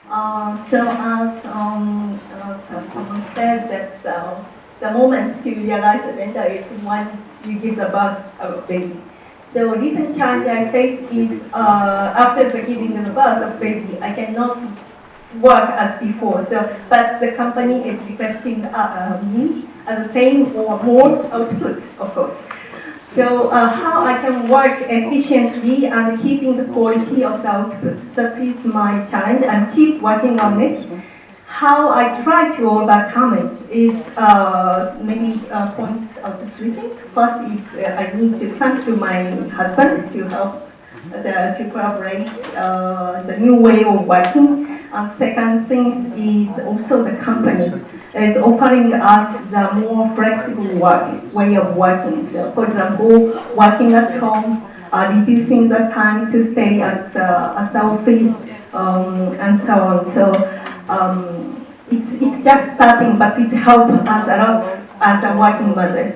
So as someone said that the moment to realize the gender is when you give the birth of a baby. So recent challenge I face is after the giving the birth of baby, I cannot work as before. So, but the company is requesting me as the same or more output, of course. So how I can work efficiently and keeping the quality of the output. That is my challenge. I keep working on it. How I try to overcome it is maybe points of the three things. First is I need to thank to my husband to help to collaborate the new way of working. And second thing is also the company is offering us the more flexible way of working. So, for example, working at home, reducing the time to stay at the office, and so on. So it's just starting, but it helps us a lot as a working mother.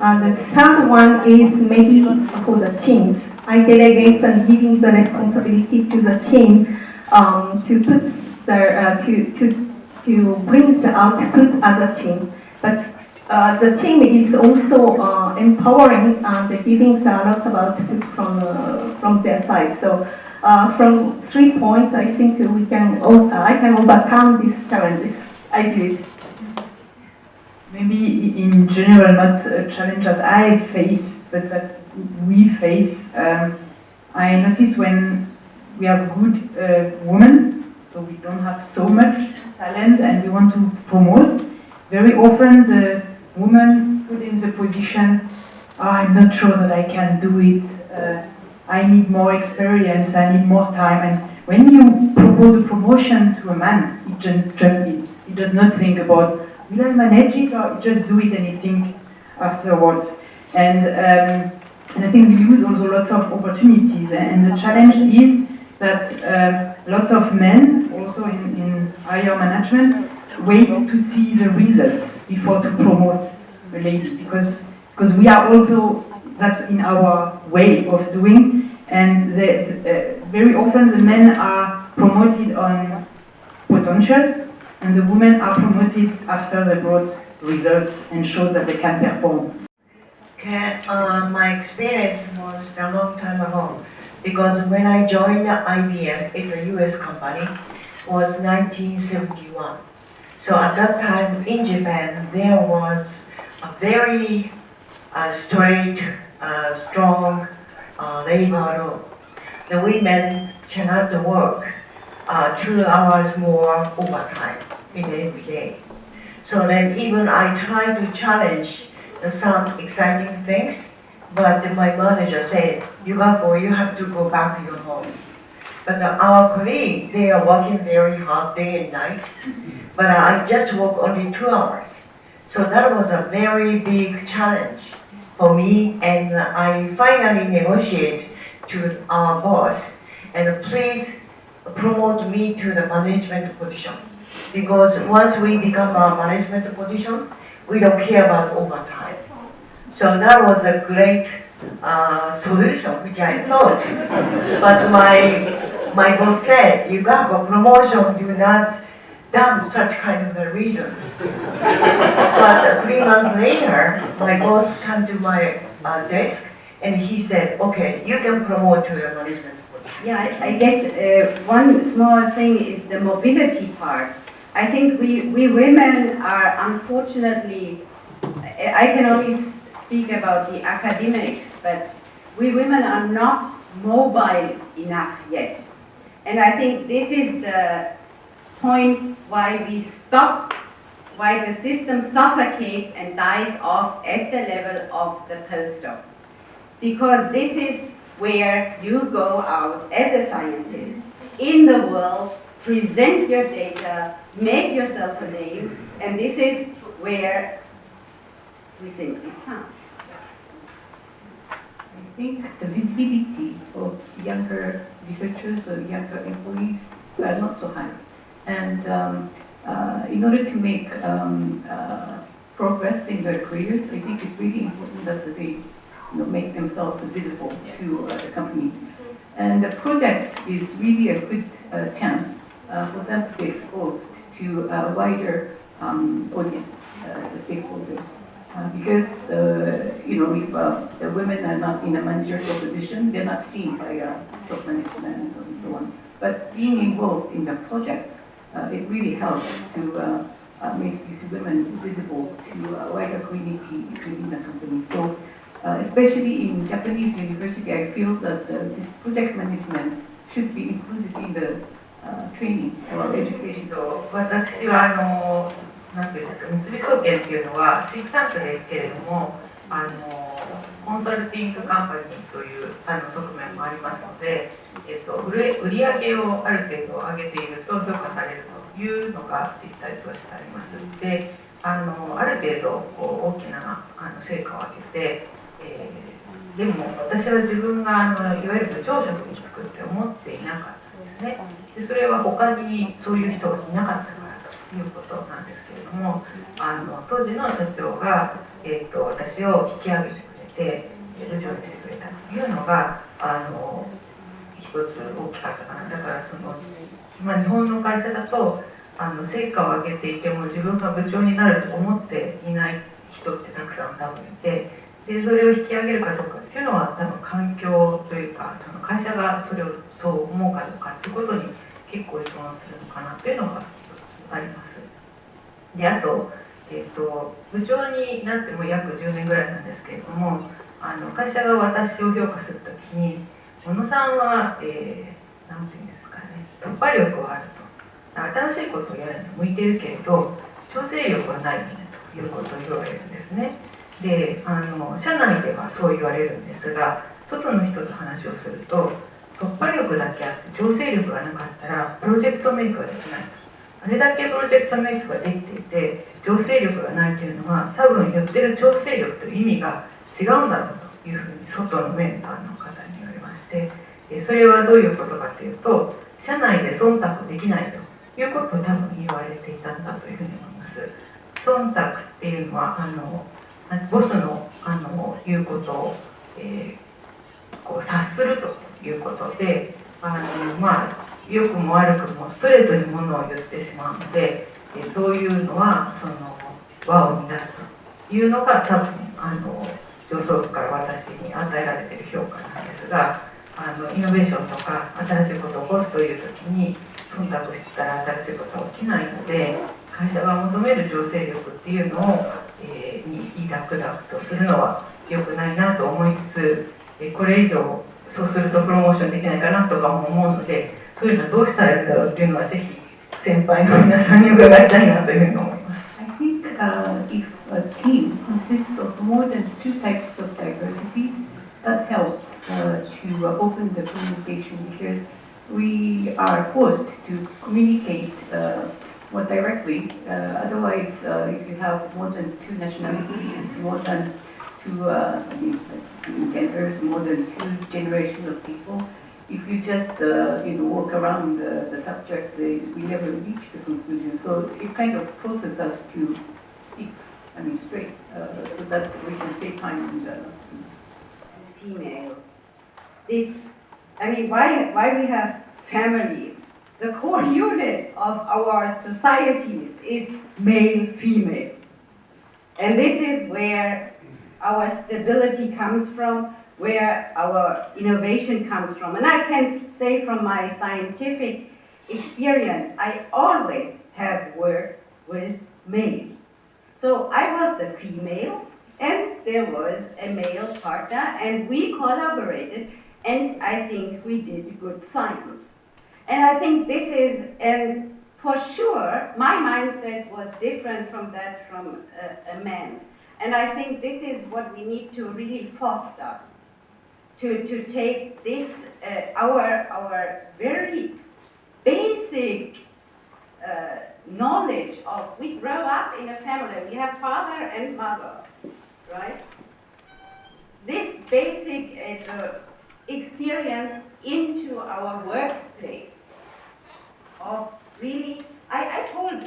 And the third one is maybe for the teams. I delegate and giving the responsibility to the team to put to bring the output as a team. But the team is also empowering and giving a lot of output from their side. So from 3 points, I think I can overcome these challenges. I believe. Maybe in general, not a challenge that I face, but that we face. I notice when we have good women, so we don't have so much talent and we want to promote, very often the woman put in the position, oh, I'm not sure that I can do it, I need more experience, I need more time. And when you propose a promotion to a man, he just jump in. He does not think about, will I manage it, or just do it and he think afterwards. And I think we lose also lots of opportunities. And the challenge is that lots of men, also in higher management, wait to see the results before to promote a lady, because we are also, that's in our way of doing, and very often the men are promoted on potential, and the women are promoted after they brought results and showed that they can perform. Okay, my experience was a long time ago, because when I joined IBM, it's a US company, was 1971. So at that time in Japan, there was a very straight, strong labor law. The women cannot work 2 hours more overtime in every day. So then even I tried to challenge some exciting things, but my manager said, you have to go back to your home. But our colleagues, they are working very hard day and night, but I just work only 2 hours. So that was a very big challenge for me, and I finally negotiate to our boss, and please promote me to the management position. Because once we become a management position, we don't care about overtime. So that was a great solution, which I thought. But my boss said, you got a promotion, do not dump such kind of reasons. But 3 months later, my boss came to my desk and he said, okay, you can promote to the management position. Yeah, I guess one small thing is the mobility part. I think we women are unfortunately, I can only speak about the academics, but we women are not mobile enough yet. And I think this is the point why we stop, why the system suffocates and dies off at the level of the postdoc. Because this is where you go out as a scientist in the world, present your data, make yourself a name, and this is where we simply can't. I think the visibility of younger researchers or younger employees are not so high. And in order to make progress in their careers, I think it's really important that they make themselves visible to the company. And the project is really a good chance for them to be exposed to a wider audience, the stakeholders. Because if the women are not in a managerial position, they're not seen by top management and so on. But being involved in the project, it really helps to make these women visible to a wider community within the company. So, especially in Japanese university, I feel that this project management should be included in the training or education. 私はなんていうんですか、三菱総研っていうのはシンクタンクですけれども、コンサルティングカンパニーという側面もありますので、売上をある程度上げていると評価されるというのが実態としてあります。で、ある程度大きな成果を上げて、でも私は自分がいわゆる部長職に就くって思っていなかったんですね。で、それは他にそういう人がいなかったからということなんですけれども、当時の社長が、私を引き上げてくれて部長にしてくれたというのが一つ大きかったかな。だから日本の会社だと成果を上げていても自分が部長になると思っていない人ってたくさん多分いて、でそれを引き上げるかどうかっていうのは多分環境というかその会社がそれをそう思うかどうかっていうことに結構依存するのかなっていうのが一つあります。で、あと、部長になっても約10年ぐらいなんですけれども、会社が私を評価するときに小野さんは、なんていうんですかね、突破力はあると、新しいことをやるのに向いてるけれど調整力はないよねということを言われるんですね。で、社内ではそう言われるんですが、外の人と話をすると突破力だけあって調整力がなかったらプロジェクトメイクができないと。あれだけプロジェクトメイクができていて調整力がないというのは多分言ってる調整力という意味が違うんだろうというふうに外のメンバーの方に言われまして、それはどういうことかというと社内で忖度できないということを多分言われていたんだというふうに思います。忖度っていうのはボスの言うことを、こう察するということで良くも悪くもストレートにものを言ってしまうので、そういうのは輪を乱すというのが多分上層部から私に与えられている評価なんですが、イノベーションとか新しいことを起こすという時に忖度してたら新しいことは起きないので、会社が求める調整力っていうのを、ダクダクとするのは良くないなと思いつつ、これ以上そうするとプロモーションできないかなとかも思うので、そういうのはどうしたらいいんだろうっていうのはぜひ先輩の皆さんに伺いたいなというふうに思います。I think if a team consists of more than two types of diversities, that helps to open the communication because we are forced to communicate more directly. Otherwise, if you have more than two nationalities, more than two genders, more than two generations of people, if you just walk around the subject, we never reach the conclusion. So it kind of forces us to speak, straight, so that we can save time and female. Why we have families? The core unit of our societies is male-female. And this is where our stability comes from, where our innovation comes from. And I can say from my scientific experience, I always have worked with male. So I was the female, and there was a male partner, and we collaborated, and I think we did good science. And I think this is, and for sure, my mindset was different from that from a man. And I think this is what we need to really foster, to take this, our very basic knowledge of, we grow up in a family, we have father and mother, right? This basic experience into our workplace of really, I told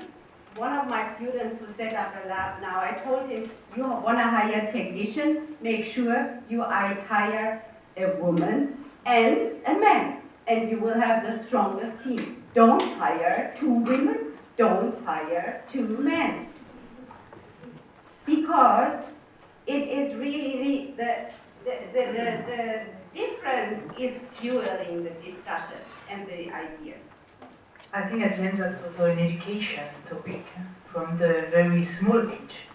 one of my students who set up a lab now, I told him, you want to hire a technician, make sure you hire a woman and a man, and you will have the strongest team. don't hire 2 women, don't hire 2 men. Because it is really the difference is fueling the discussion and the ideas. I think at the end that's also an education topic from the very small age.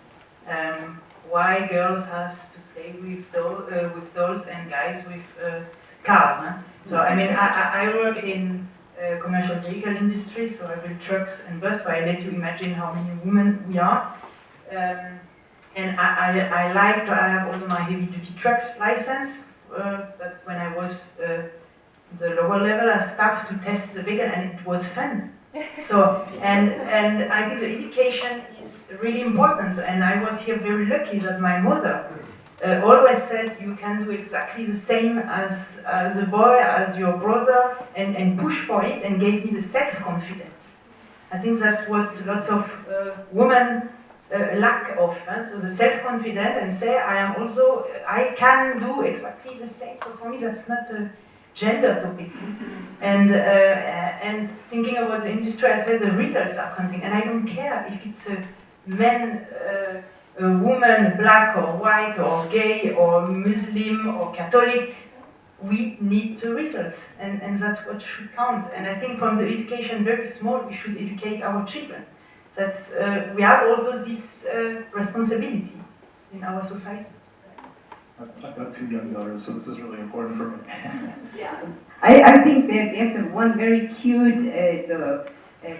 Why girls has to play with dolls and guys with cars. So I mean, I work in commercial vehicle industry, so I build trucks and bus. So I let you imagine how many women we are. And I like to have also my heavy duty truck license. That when I was the lower level as staff to test the vehicle, and it was fun. So and I think the education is really important. And I was here very lucky that my mother always said you can do exactly the same as a boy, as your brother, and push for it, and gave me the self-confidence. I think that's what lots of women lack of, so the self-confidence, and say I can do exactly the same. So for me that's not a gender topic. And thinking about the industry, I said the results are counting, and I don't care if it's a man, a woman, black or white or gay or Muslim or Catholic. We need the results, and that's what should count. And I think from the education very small, we should educate our children. That's we have also this responsibility in our society. I've got 2 young daughters, so this is really important for me. Yeah. I think that there's one very cute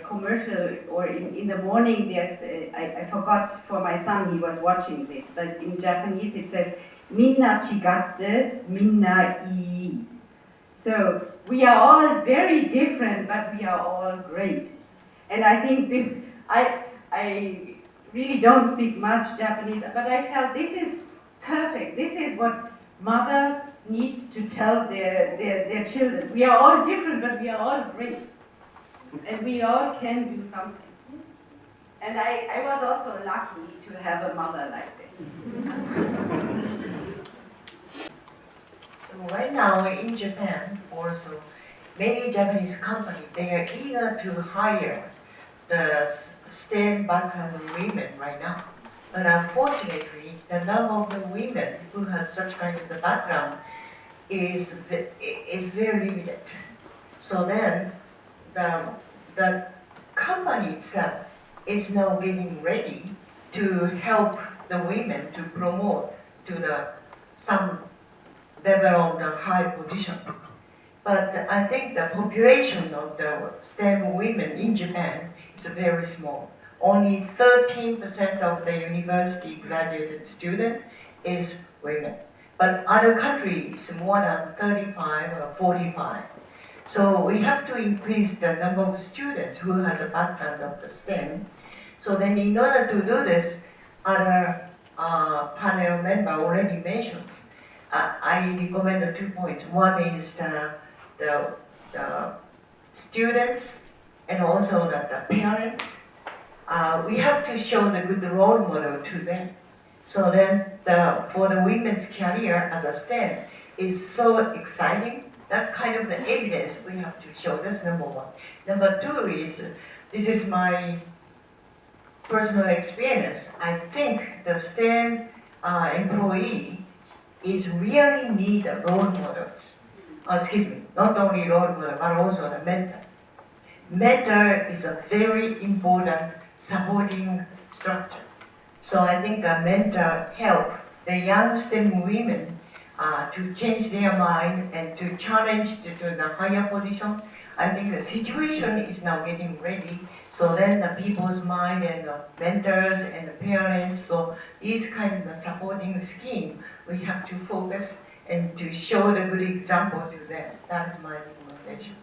commercial, or in the morning there's, I forgot for my son, he was watching this, but in Japanese it says, Minna chigatte, minna ii. So we are all very different, but we are all great. And I think this, I really don't speak much Japanese, but I felt this is perfect. This is what mothers need to tell their children. We are all different, but we are all great. And we all can do something. And I was also lucky to have a mother like this. So right now in Japan, also many Japanese companies, they are eager to hire the STEM background women right now. But unfortunately, the number of the women who has such kind of the background is very limited. So then the company itself is now getting ready to help the women to promote to some level of the high position. But I think the population of the STEM women in Japan is very small. Only 13% of the university graduated student is women. But other countries, more than 35 or 45. So we have to increase the number of students who has a background of the STEM. So then in order to do this, other panel member already mentioned, I recommend 2 points. One is the students and also the parents. We have to show the good role model to them. So then for the women's career as a STEM is so exciting. That kind of the evidence we have to show. That's number one. Number two is, this is my personal experience. I think the STEM employee is really need role models. Not only role model, but also the mentor. Mentor is a very important supporting structure. So I think a mentor help the young STEM women to change their mind and to challenge to the higher position. I think the situation is now getting ready. So then the people's mind and the mentors and the parents, so these kind of supporting scheme, we have to focus and to show the good example to them. That is my recommendation.